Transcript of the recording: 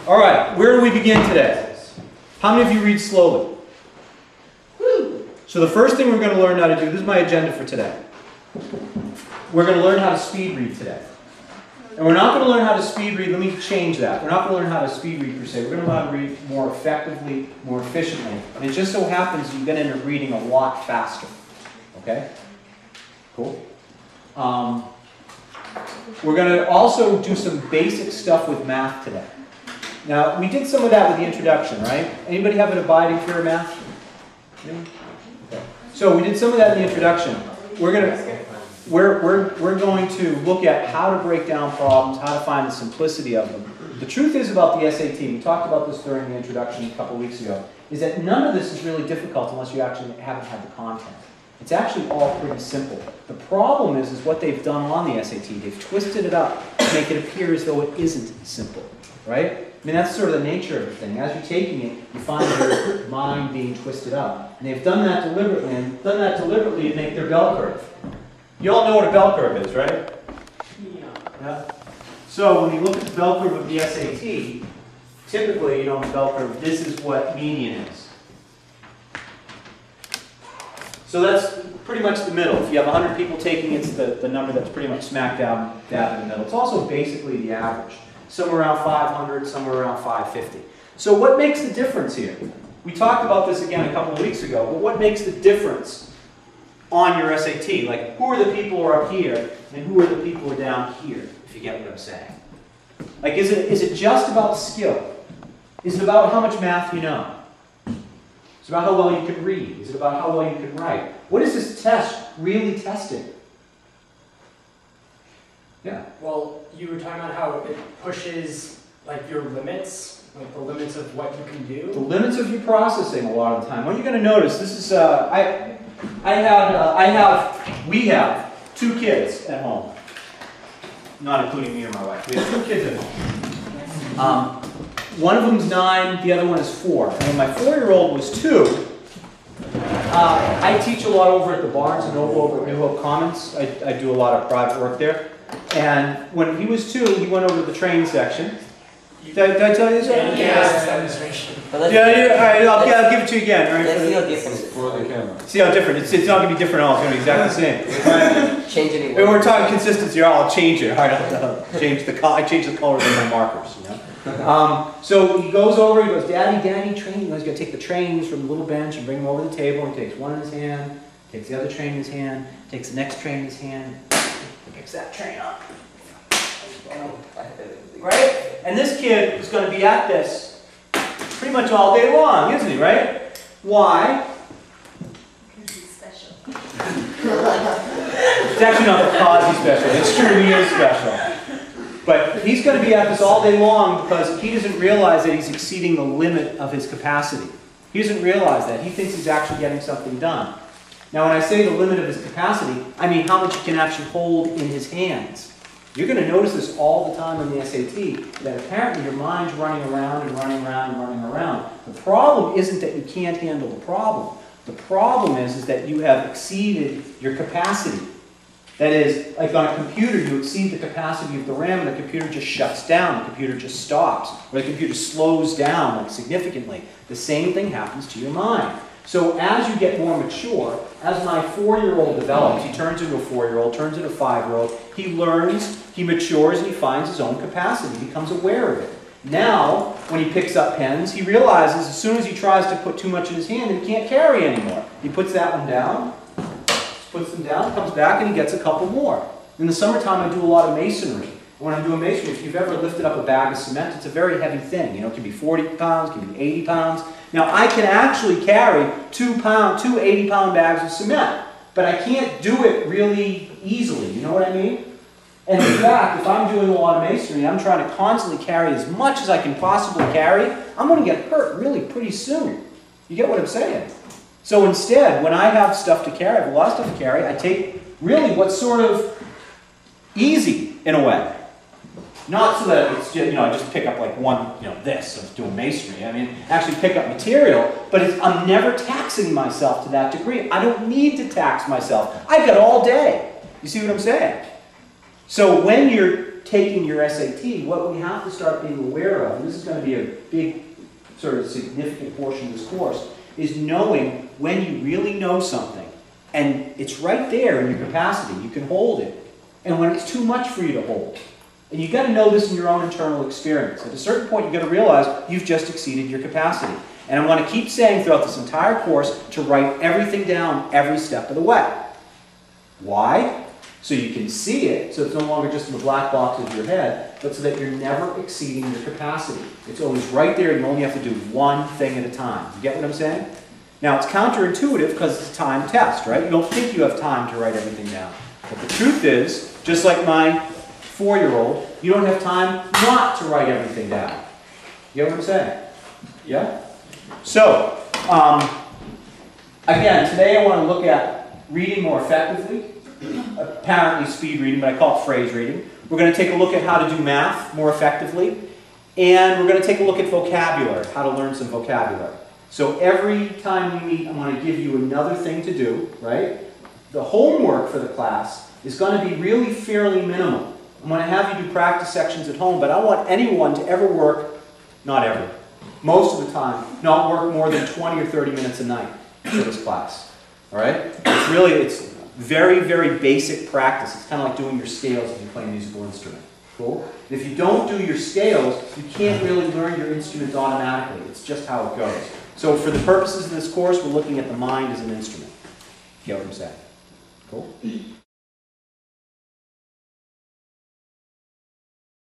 All right, where do we begin today? How many of you read slowly? So the first thing we're going to learn how to do, this is my agenda for today. We're going to learn how to speed read today. And we're not going to learn how to speed read, let me change that. We're not going to learn how to speed read per se. We're going to learn how to read more effectively, more efficiently. And it just so happens you're going to end up reading a lot faster. Okay? Cool? We're going to also do some basic stuff with math today. Now, we did some of that with the introduction, right? Anybody have an abiding fear of math? Okay. So we did some of that in the introduction. We're going to look at how to break down problems, how to find the simplicity of them. The truth is about the SAT, we talked about this during the introduction a couple weeks ago, is that none of this is really difficult unless you actually haven't had the content. It's actually all pretty simple. The problem is what they've done on the SAT. They've twisted it up to make it appear as though it isn't simple, right? I mean, that's sort of the nature of the thing. As you're taking it, you find your mind being twisted up. And they've done that deliberately, and done that deliberately to make their bell curve. You all know what a bell curve is, right? Yeah. So when you look at the bell curve of the SAT, typically, you know, the bell curve, this is what median is. So that's pretty much the middle. If you have 100 people taking it, it's the number that's pretty much smack dab in the middle. It's also basically the average. Somewhere around 500, somewhere around 550. So what makes the difference here? We talked about this again a couple of weeks ago, but what makes the difference on your SAT? Like, who are the people who are up here, and who are the people who are down here, if you get what I'm saying? Like, is it just about skill? Is it about how much math you know? Is it about how well you can read? Is it about how well you can write? What is this test really testing? Yeah. Well, you were talking about how it pushes like your limits, like the limits of what you can do. The limits of your processing a lot of the time. What you're going to notice, this is we have 2 kids at home, not including me or my wife. We have 2 kids at home. One of them's 9, the other one is 4. And when my 4-year-old was 2, I teach a lot over at the Barnes & Noble over at New Hope Commons. I do a lot of private work there. And when he was 2, he went over to the train section. Did I tell you this? Yeah, I'll give it to you again. Right? Let's see how different it is. For the camera. See how different. It's not going to be different at all. It's going to be exactly the same. Change it. When we're talking consistency, I'll change it. I'll change the color. I change the colors of my markers. You know. So he goes over. He goes, Daddy, train. He's going to take the trains from the little bench and bring them over to the table. And he takes one in his hand, takes the other train in his hand, takes the next train in his hand, and picks that train up. Right? And this kid is going to be at this pretty much all day long, isn't he, right? Why? Because he's special. It's actually not because he's special. It's true, he is special. But he's going to be at this all day long because he doesn't realize that he's exceeding the limit of his capacity. He doesn't realize that. He thinks he's actually getting something done. Now, when I say the limit of his capacity, I mean how much he can actually hold in his hands. You're going to notice this all the time in the SAT, that apparently your mind's running around and running around and running around. The problem isn't that you can't handle the problem. The problem is that you have exceeded your capacity. That is, like on a computer, you exceed the capacity of the RAM and the computer just shuts down, the computer just stops, or the computer slows down like significantly. The same thing happens to your mind. So as you get more mature, as my 4-year-old develops, he turns into a 4-year-old, turns into a 5-year-old, he learns, he matures, and he finds his own capacity, he becomes aware of it. Now, when he picks up pens, he realizes as soon as he tries to put too much in his hand, he can't carry anymore. He puts that one down, puts them down, comes back, and he gets a couple more. In the summertime, I do a lot of masonry. When I'm doing masonry, if you've ever lifted up a bag of cement, it's a very heavy thing. You know, it can be 40 pounds, it can be 80 pounds. Now, I can actually carry two 80-pound bags of cement, but I can't do it really easily. You know what I mean? And in fact, if I'm doing a lot of masonry, I'm trying to constantly carry as much as I can possibly carry, I'm going to get hurt really pretty soon. You get what I'm saying? So instead, when I have stuff to carry, I have a lot of stuff to carry, I take really what's sort of easy in a way. Not so that it's just, I just pick up like one, this of doing masonry. I mean, actually pick up material, but I'm never taxing myself to that degree. I don't need to tax myself. I've got all day. You see what I'm saying? So when you're taking your SAT, what we have to start being aware of, and this is going to be a big sort of significant portion of this course, is knowing when you really know something, and it's right there in your capacity, you can hold it, and when it's too much for you to hold. And you've got to know this in your own internal experience. At a certain point, you've got to realize you've just exceeded your capacity. And I want to keep saying throughout this entire course to write everything down every step of the way. Why? So you can see it, so it's no longer just in the black box of your head, but so that you're never exceeding your capacity. It's always right there, you only have to do one thing at a time. You get what I'm saying? Now, it's counterintuitive because it's a timed test, right? You don't think you have time to write everything down. But the truth is, just like my 4-year-old, you don't have time not to write everything down. You get what I'm saying? Yeah? So, again, today I want to look at reading more effectively. Apparently speed reading, but I call it phrase reading. We're going to take a look at how to do math more effectively. And we're going to take a look at vocabulary, how to learn some vocabulary. So every time we meet, I'm going to give you another thing to do, right? The homework for the class is going to be really fairly minimal. I'm going to have you do practice sections at home, but I want anyone to ever work, not ever, most of the time, not work more than 20 or 30 minutes a night for this class. All right? It's very, very basic practice. It's kind of like doing your scales when you play a musical instrument. Cool? And if you don't do your scales, you can't really learn your instrument automatically. It's just how it goes. So for the purposes of this course, we're looking at the mind as an instrument. You get what I'm saying? Cool?